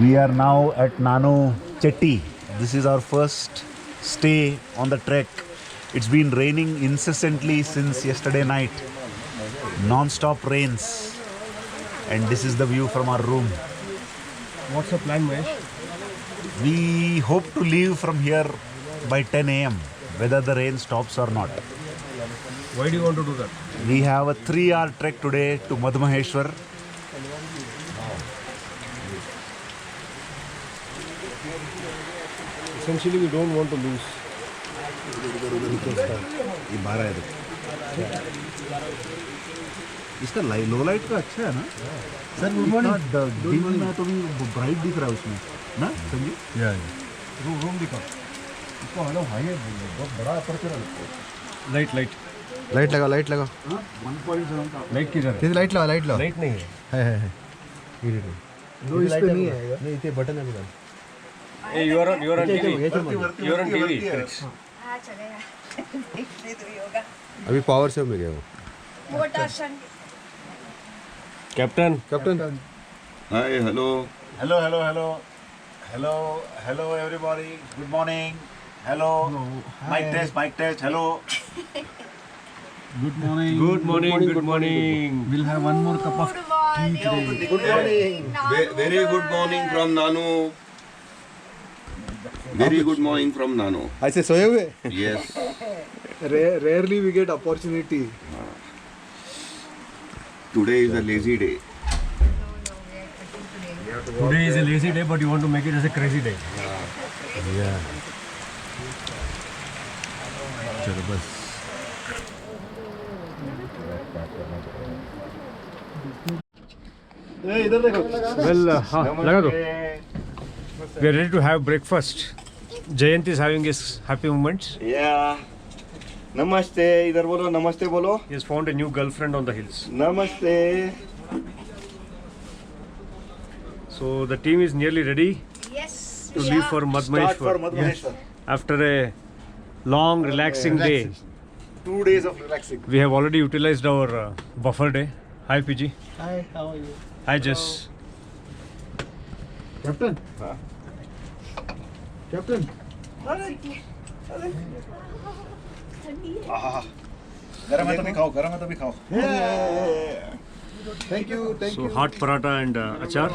We are now at Nano Chetti. This is our first stay on the trek. It's been raining incessantly since yesterday night. Non-stop rains. And this is the view from our room. What's the plan, Mahesh? We hope to leave from here by 10 a.m. whether the rain stops or not. Why do you want to do that? We have a 3-hour trek today to Madhmaheshwar. Essentially, we don't want to lose. ये 12 है इसका लो light का अच्छा है ना sir दिन में तो भी ब्राइट दिख रहा है उसमें ना संजीव रूम दिखा इसको हेलो हाई है बहुत बड़ा अपर्चर है लाइट लाइट लगा 1.7 का लाइट किधर है? लाइट लगा लाइट नहीं है है लो इस पे नहीं आएगा नहीं ये बटन है मेरा you are on TV हाँ चलेगा देख ले तो भी होगा अभी पावर से में गया वो मोटा शन captain Hi, hello. hello everybody, good morning, hello, mic test, hello. good morning We'll have one more cup of good morning Good morning. Very good morning from Nano. Very good morning from Nano. ऐसे सोए हुए Yes. rarely we get opportunity. Today is a lazy day. today is a lazy day but you want to make it as a crazy day चलो बस well लगा दो we are ready to have breakfast Jayant is having his happy moments Yeah. Namaste. इधर बोलो नमस्ते बोलो. he has found a new girlfriend on the hills Namaste. so the team is nearly ready yes to leave for Start for Madhmaheshwar Madhmaheshwar. after a long relaxing day 2 days of relaxing. we have already utilized our buffer day hi PG Hi, how are you? hi Jess Captain? Captain? गरम है तो भी खाओ. Thank you. so hot paratha and achar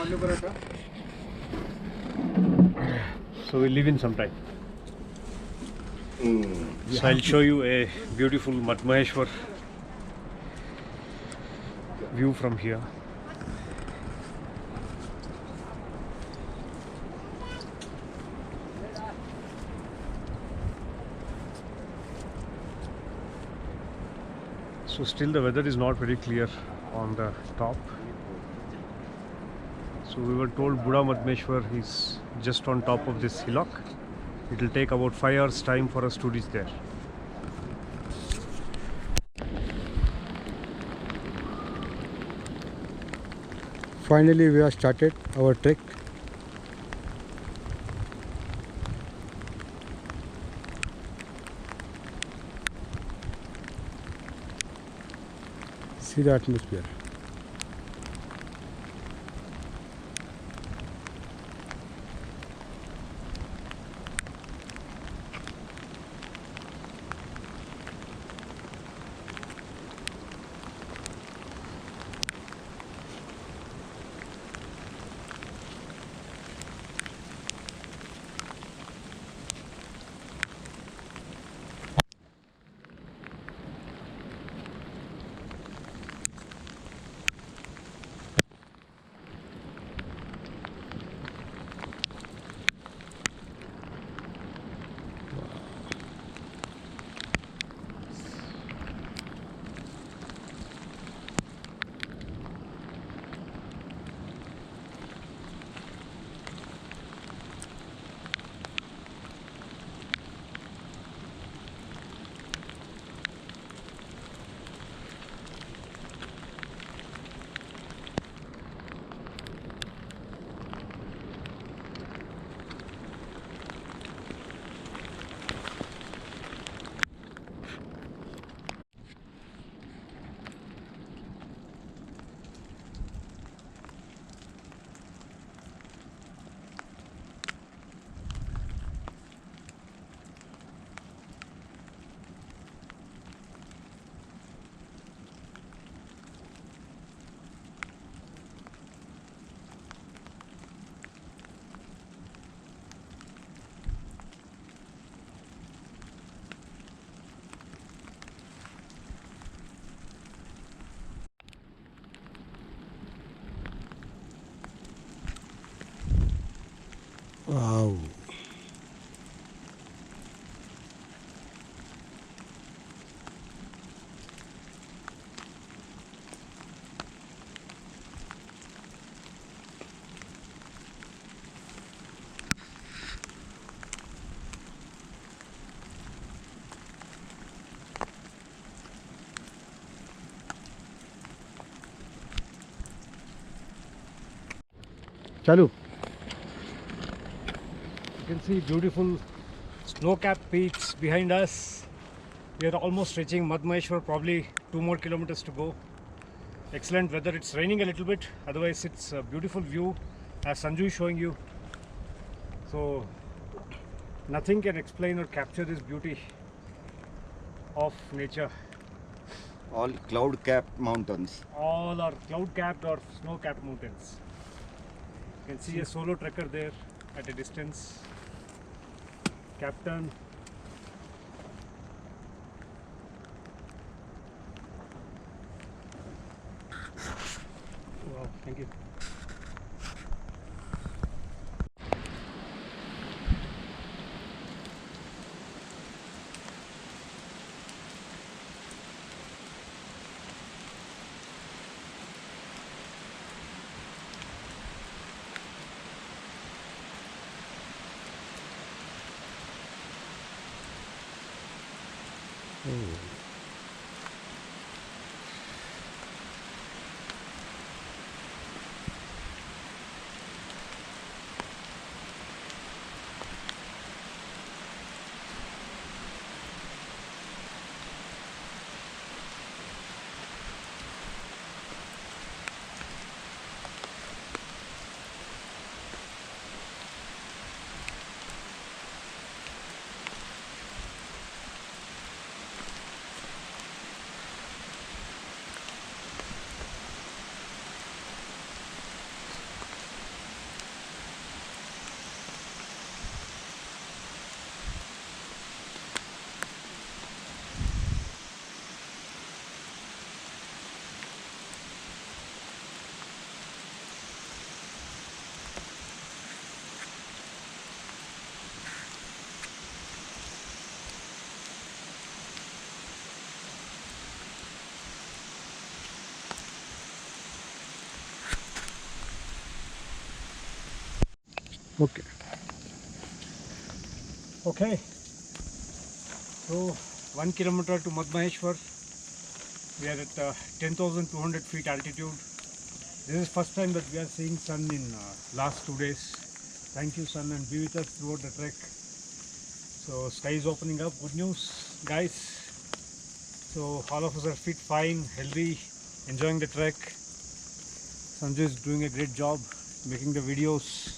so we'll leave in some time so I'll show you a beautiful Madhmaheshwar view from here so still the weather is not very clear on the top so we were told Buddha Madhmeshwar is just on top of this hillock it will take about 5 hours time for us to reach there finally we have started our trek see the atmosphere Wow. Chalu. You can see beautiful snow-capped peaks behind us. We are almost reaching Madmaheshwar, probably 2 more kilometers to go. Excellent weather. It's raining a little bit, otherwise it's a beautiful view as Sanju is showing you. So nothing can explain or capture this beauty of nature. All cloud-capped mountains. All are cloud-capped or snow-capped mountains. You can see a solo trekker there at a distance. Captain. Wow, thank you. Okay. Okay, so 1 kilometer to Madmaheshwar. We are at 10,200 feet altitude. This is first time that we are seeing sun in last 2 days. Thank you, sun, and be with us throughout the trek. So sky is opening up. Good news, guys. So all of us are fit, fine, healthy, enjoying the trek. Sanjay is doing a great job making the videos.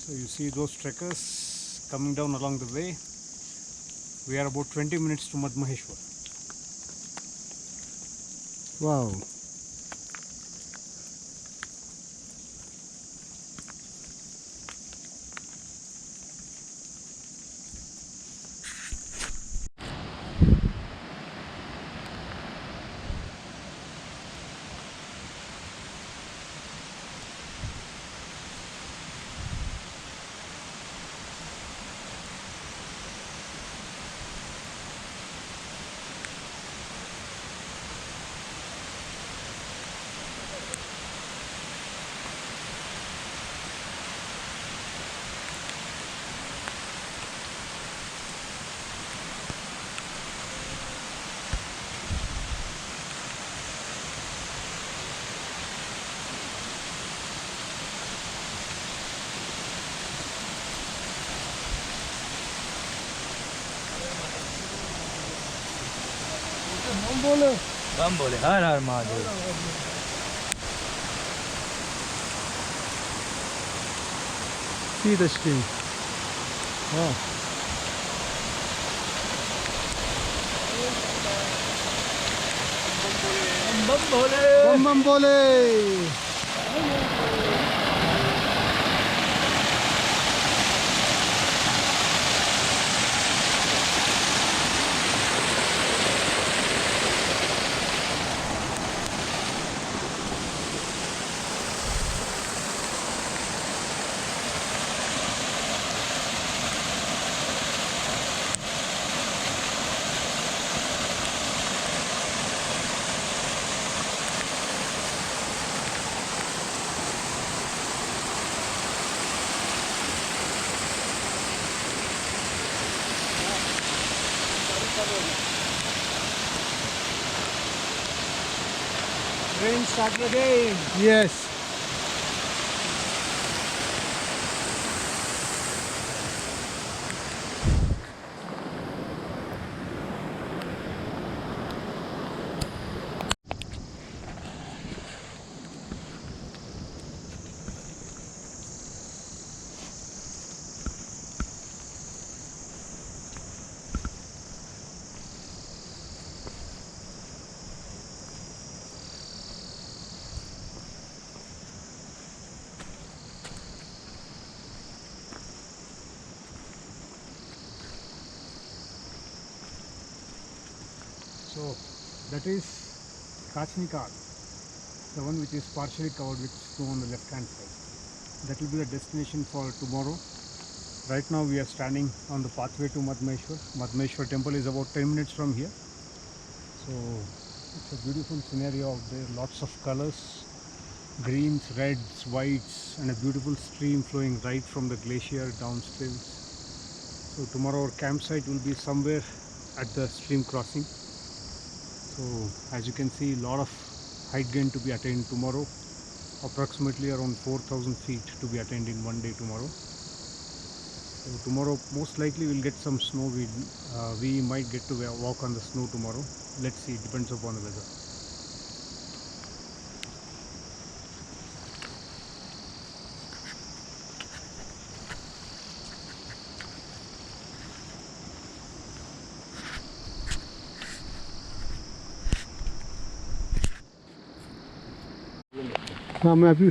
So you see those trekkers coming down along the way. We are about 20 minutes to Madmaheshwar. Wow. बम बोले हर हर Mahadev. See the stream. Wow. बम बोले. Bam bam bole. Rain started again. Yes. So that is Kachnikar, the one which is partially covered with snow on the left hand side. That will be the destination for tomorrow. Right now we are standing on the pathway to Madmaheshwar. Madmaheshwar temple is about 10 minutes from here. So it's a beautiful scenario out there, lots of colors, greens, reds, whites, and a beautiful stream flowing right from the glacier downstream. So tomorrow our campsite will be somewhere at the stream crossing. So as you can see, a lot of height gain to be attained tomorrow, approximately around 4,000 feet to be attained in one day tomorrow. So tomorrow most likely we'll get some snow. We might get to walk on the snow tomorrow. Let's see, it depends upon the weather. हाँ मैं अभी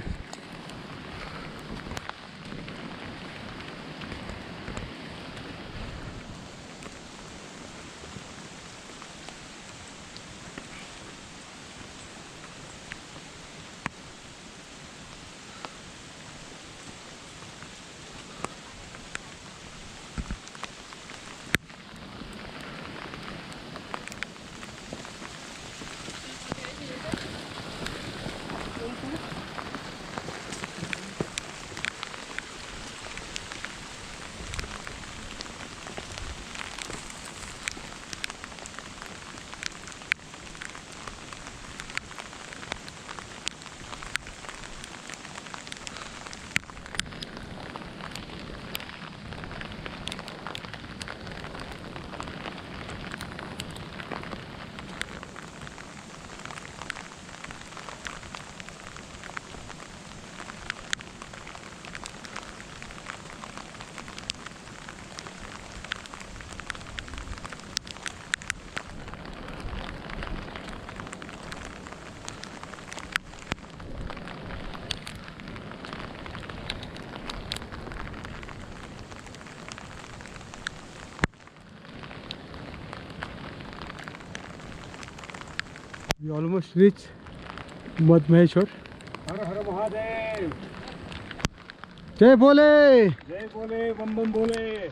we almost reach Madmaheshwar. Har Har Mahadev! जय भोले. Jai Bole, Bam Bam Bole!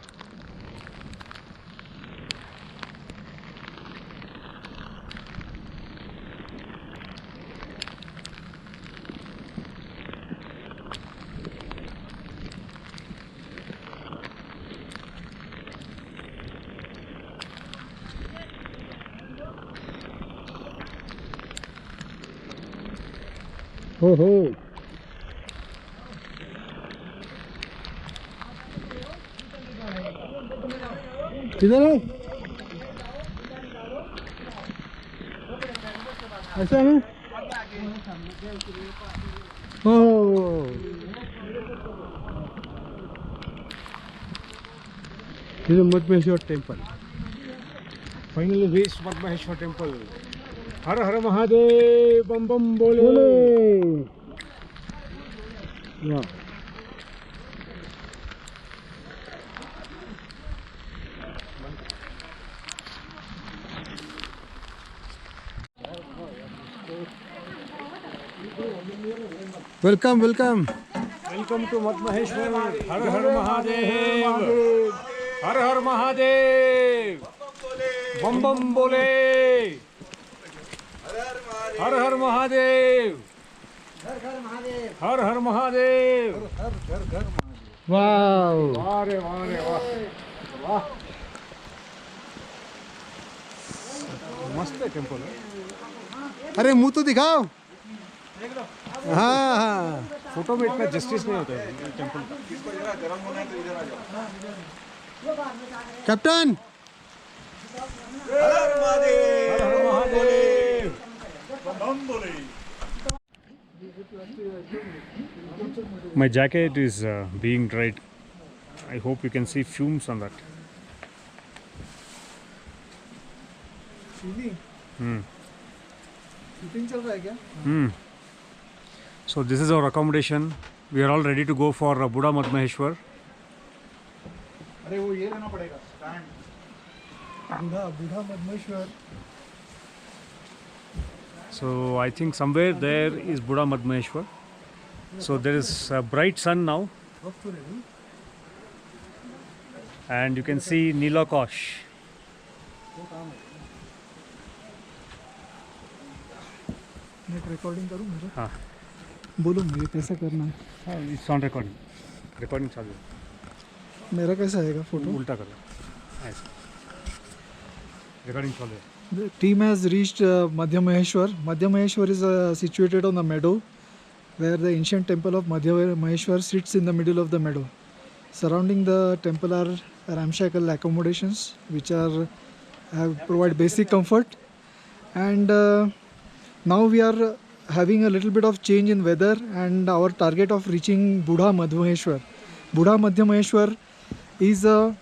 हो हो. किधर है? ऐसा है? ओह. This is Madmaheshwar temple. Finally reached Madmaheshwar temple. Har Har Mahadev! Bam Bam Bole! Bole. Wow. Welcome, welcome. Welcome to Madmaheshwar. Har Har Mahadev! Har Har Mahadev! Bam Bam Bole! Har Har Mahadev! Har Har Mahadev! Wow. वाह रे वाह रे वाह वाह मस्त है temple. अरे मुंह तो दिखाओ. हाँ हाँ. फोटो में इतना जस्टिस नहीं होता है टेम्पल का. Captain. My jacket is being dried. I hope you can see fumes on that. So this is our accommodation. We are all ready to go for Buddha Madhmaheshwar. अरे वो ये लेना पड़ेगा स्टैंड. बूढ़ा Madhmeshwar. So I think somewhere there is Buddha Madhmaheshwar. So there is a bright sun now, and you can see Nilakosh. Net recording करूँ मुझे. हाँ. बोलो मुझे कैसा करना है. It's on recording. Recording चालू है. मेरा कैसा आएगा फोटो. उल्टा करो. ऐसे. Recording चालू है. The team has reached Madhya Maheshwar. Madhya Maheshwar is situated on a meadow where the ancient temple of Madhya Maheshwar sits in the middle of the meadow. Surrounding the temple are ramshackle accommodations which provide basic comfort. And now we are having a little bit of change in weather and our target of reaching Buddha Madhmaheshwar. Buddha Madhya Maheshwar is a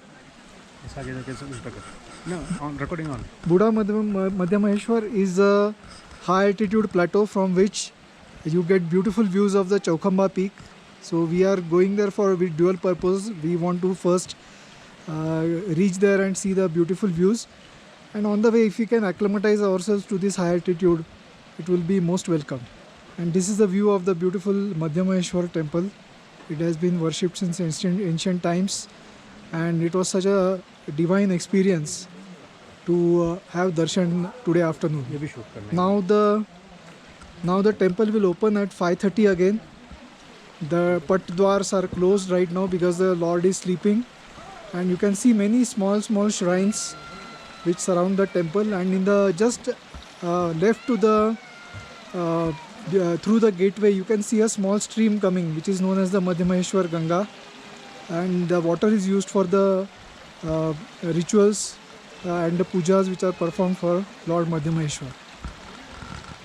ऐसा कैसे उल्टा करो. No, on recording on. Buddha Madhya Maheshwar is a high altitude plateau from which you get beautiful views of the Chaukhamba peak. So we are going there for a dual purpose. We want to first reach there and see the beautiful views, and on the way if we can acclimatize ourselves to this high altitude, it will be most welcome. And this is the view of the beautiful Madhya Maheshwar temple. It has been worshipped since ancient times, and it was such a divine experience to have darshan today afternoon. ये भी shoot करना है. Now the temple will open at 5:30 again. The patdwars are closed right now because the Lord is sleeping, and you can see many small shrines which surround the temple. And in the just left to the through the gateway, you can see a small stream coming, which is known as the Madhya Maheshwar Ganga, and the water is used for the rituals and the pujas which are performed for Lord Madhya Maheshwar.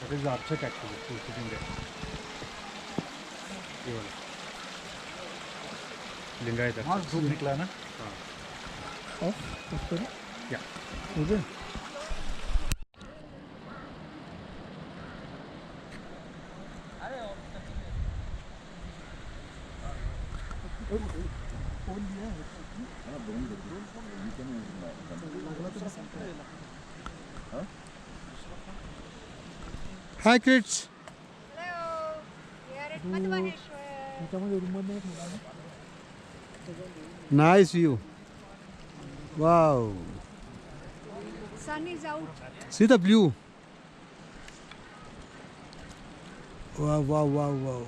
That is the Archak actually, who is sitting there. ये वाला. लिंगायत वहाँ से धूप निकला है ना. Yeah. Okay. Hi kids. Hello. We are at Madhmaheshwar. Nice view. Wow. Sun is out. See the blue. Wow.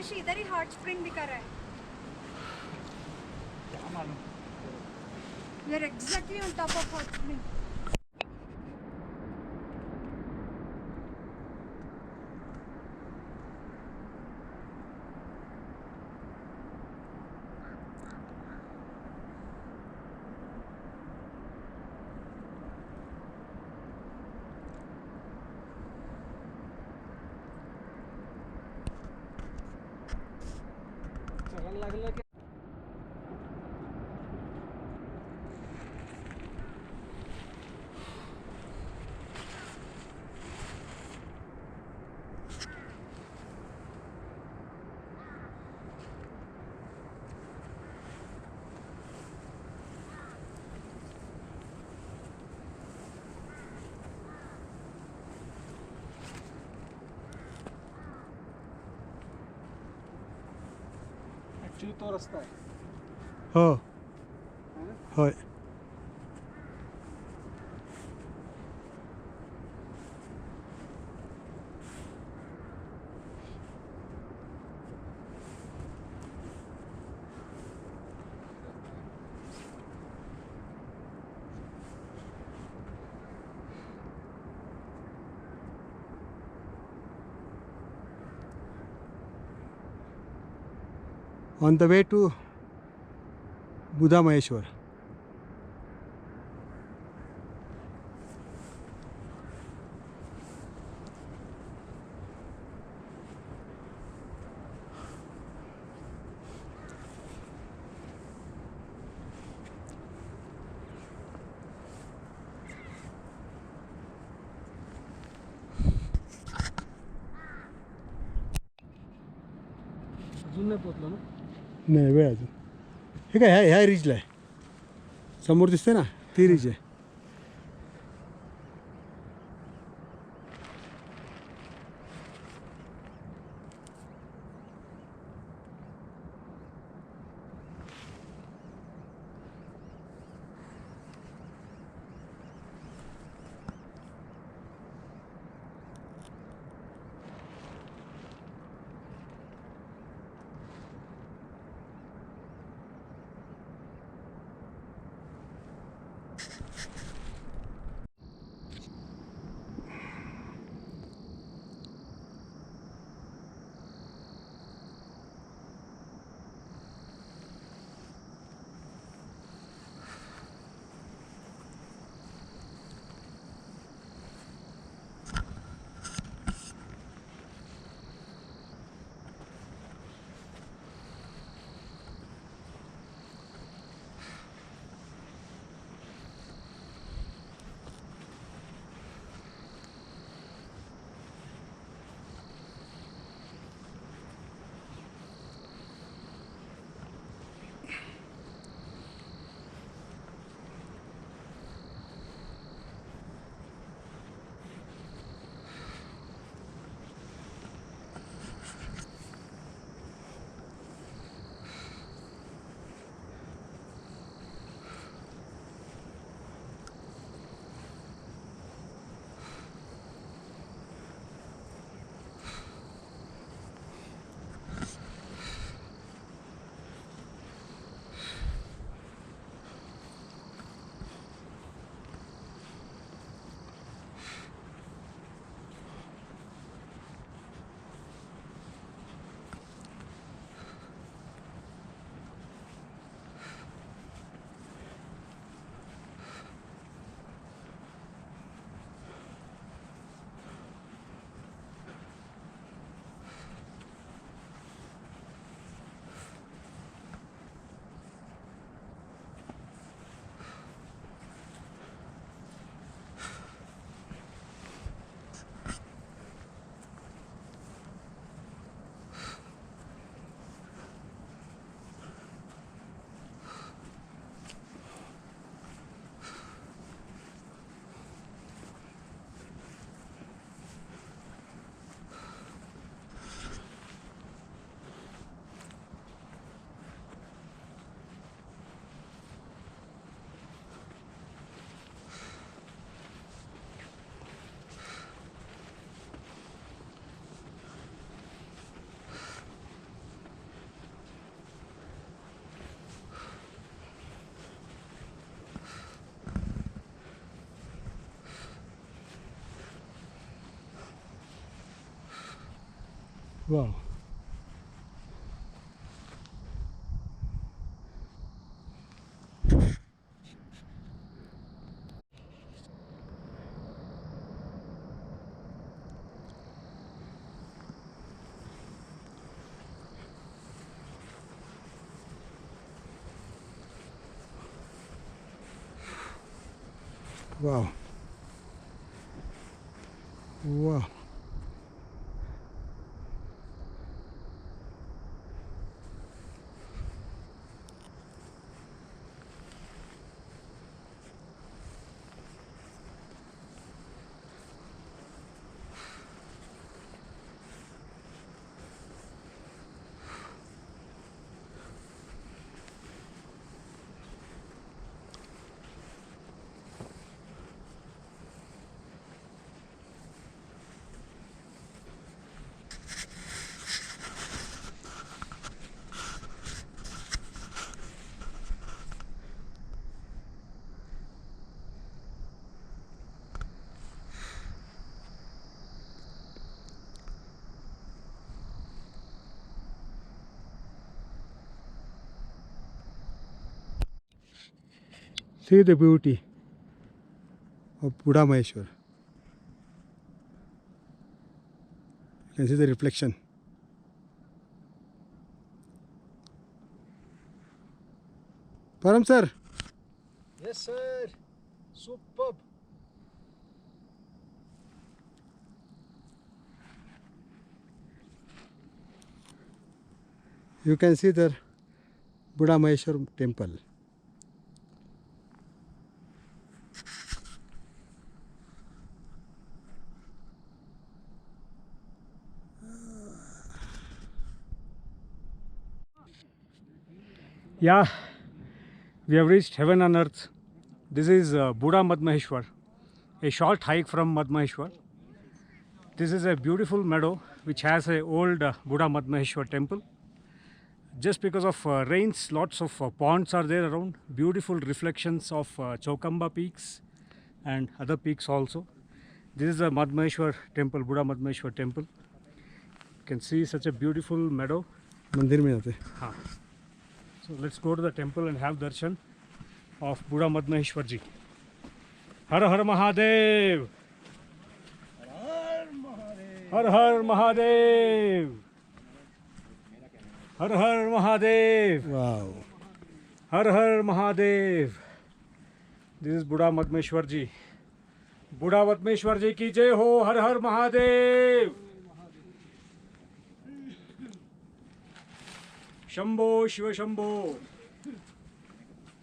ऋषि इधर ही hot spring दिखा रहा है. We are exactly on top of hot spring. Actually तो रस्ता आहे. हो होय. On the way to Buddha Maheshwar. अजून नाही पोचलो ना. नाही वेळ अजून. हे काय ह्या रिजला आहे. समोर दिसते ना ती रिज आहे. Wow. Wow. Wow. See the beauty of Buddha Maheshwar. You can see the reflection. Param sir. Yes, sir. Superb. You can see the Buddha Maheshwar temple. Yeah, we have reached heaven on earth. This is Buddha Madmaheshwar, a short hike from Madmaheshwar. This is a beautiful meadow which has a old Buddha Madmaheshwar temple. Just because of rains, lots of ponds are there around, beautiful reflections of Chaukamba peaks and other peaks also. This is the Madmaheshwar temple, Buddha Madmaheshwar temple. You can see such a beautiful meadow. मंदिर में जाते हाँ. So let's go to the temple and have darshan of Buddha Madmaheshwar ji. Har Har Mahadev! Har Har Mahadev! Har Har Mahadev! Wow Har Har Mahadev! This is Buddha Madmaheshwar ji. Buddha Madmaheshwar ji ki jai ho. Har Har Mahadev! Shambho Shiva Shambho.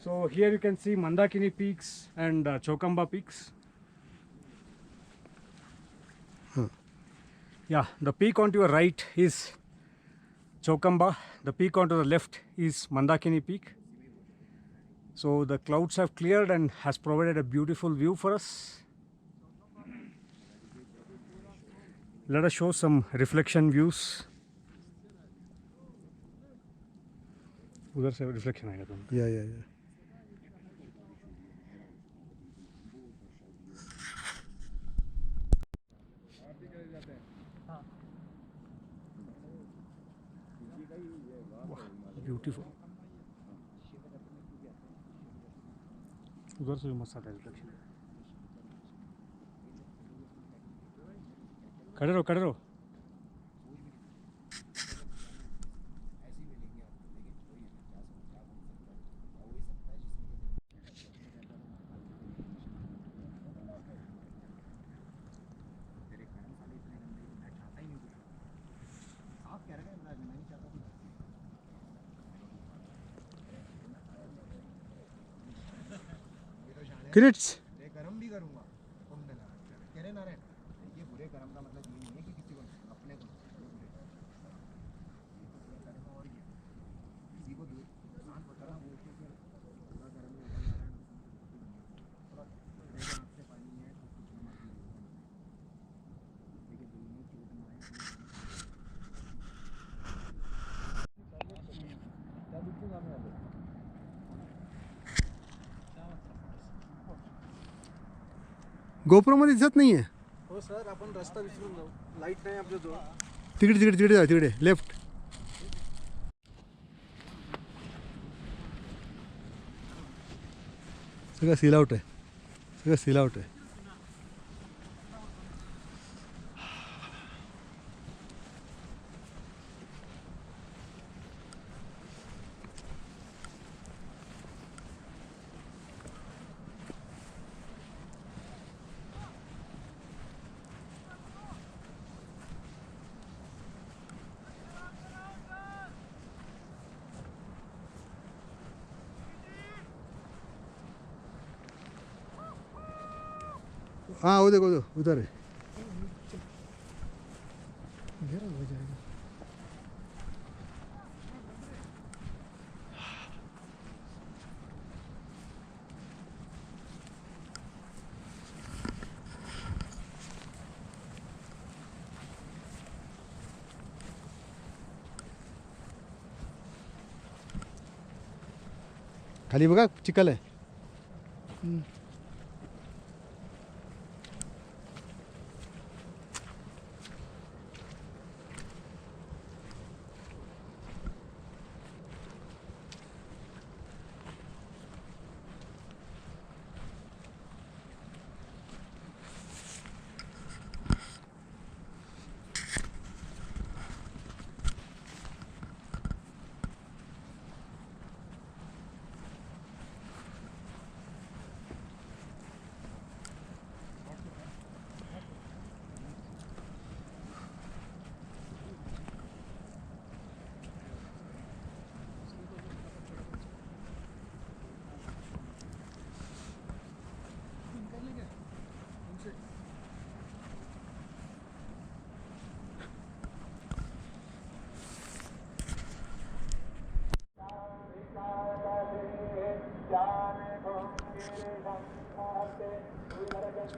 So here you can see Mandakini peaks and Chaukamba peaks. Yeah, the peak onto your right is Chaukamba. The peak onto the left is Mandakini peak. So the clouds have cleared and has provided a beautiful view for us. Let us show some reflection views. उधर से reflection आएगा तुम या beautiful उधर से भी मस्त आता है रिफ्लेक्शन खड़े रहो किरिट्स कर्म भी करूंगा कह रहे नारायण ये बुरे कर्म का मतलब ये नहीं है कि किसी को अपने को और किसी को नुकसान पहुंचाना वो उसके फिर बुरा कर्म में होगा नारायण आँख से पानी है तो कुछ नमक लेकिन दिल में चोट मारे गोप्रो मध्ये दिसत नाहीये हो सर आपण रस्ता विसरून जाऊ लाईट नाही आपल्या जवळ तिकडे तिकडे तिकडे जा तिकडे लेफ्ट. सगळं सील आउट आहे, सगळं सील आउट आहे. हाँ वो देखो उधर है. खाली बघा चिखल आहे.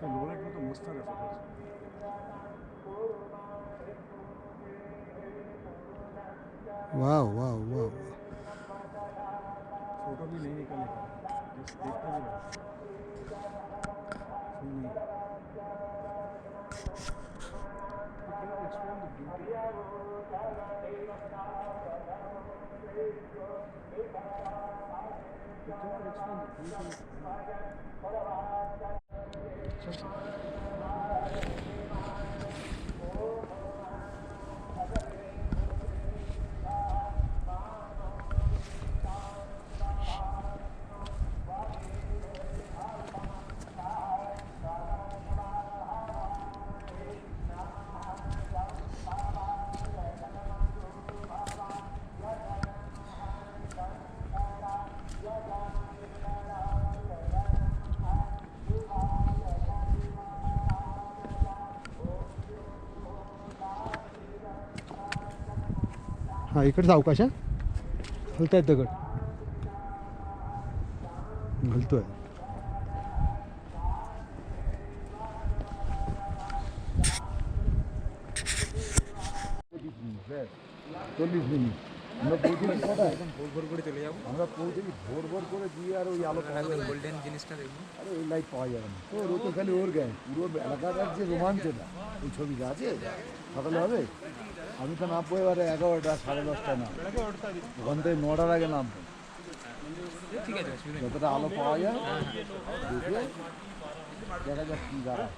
लोलाइट में तो मस्त है फोटोज. वाह वाह वाह. फोटो भी नहीं निकालने का, जस्ट देखते हुए फुल नहीं. You cannot explain the beauty. You cannot explain the beauty. हां इकडचा अवकाश आहे. हलतायत दगड, हलतोय. আমরা পৌঁছেছি কটায়? ভোর ভোর করে চলে যাবো. আমরা পৌঁছেছি ভোর ভোর করে গিয়ে আর ওই আলো পাওয়া যাবে গোল্ডেন জিনিসটা দেখবো. আরে ওই লাইট পাওয়া যাবে না. ও তো খালি ওর গায়ে পুরো এলাকাটার যে রোমাঞ্চটা ওই ছবিটা আছে সকালে হবে. আমি তো নামবো এবারে 11টা 10:30 না, ওখান থেকে 9টার আগে নামবো. ঠিক আছে, যতটা আলো পাওয়া যায় দেখে দেখা যাক কী দাঁড়ায়.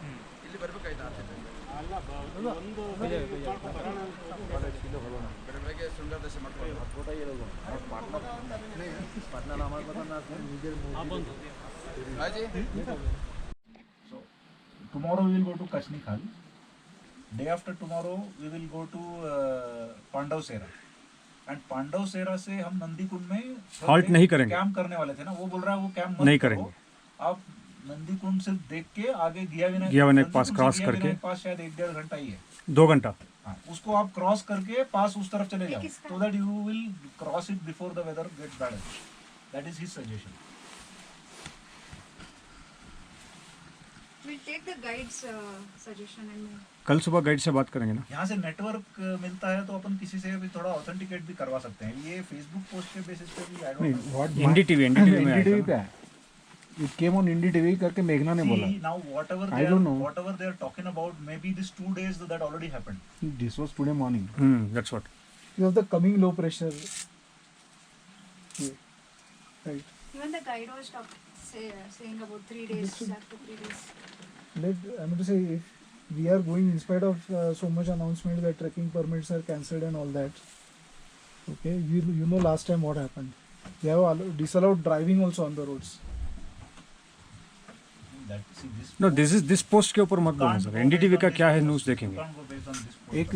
পাটনা নামার কথা না, নিজের So tomorrow we will go to Kashnikhal. Day after tomorrow we will go to Pandav Sera. And Pandav Sera से हम नंदी कुंड में Halt नहीं करेंगे. कैंप करने वाले थे ना, वो बोल रहा है वो कैंप नहीं करेंगे. आप नंदी कुंड से देख के आगे गिया गिया विनायक पास क्रॉस करके पास शायद 1-1.5 घंटा ही है, 2 घंटा. हाँ, उसको आप क्रॉस करके पास उस तरफ चले जाओ, so that you will cross it before the weather gets bad. That is his suggestion. We'll take the guide's suggestion and कल सुबह गाइड से बात करेंगे ना. यहाँ से नेटवर्क मिलता है तो अपन किसी से भी थोड़ा ऑथेंटिकेट भी करवा सकते हैं. ये फेसबुक पोस्ट के बेसिस पे भी I don't know. एनडीटीवी में आएगा. It came on Indie TV करके मेघना ने बोला. See, now whatever I don't know. whatever they are talking about, maybe these 2 days that already happened. This was today morning. That's what. You have the coming low pressure. Yeah. Right. Even the guide was saying about 3 days after 3 days. I mean to say, if we are going in spite of so much announcement that trekking permits are cancelled and all that. Okay, you know last time what happened. They have disallowed driving also on the roads. No, this post के ऊपर मत बोलना sir. NDTV का क्या है news देखेंगे. Can't go based on this. एक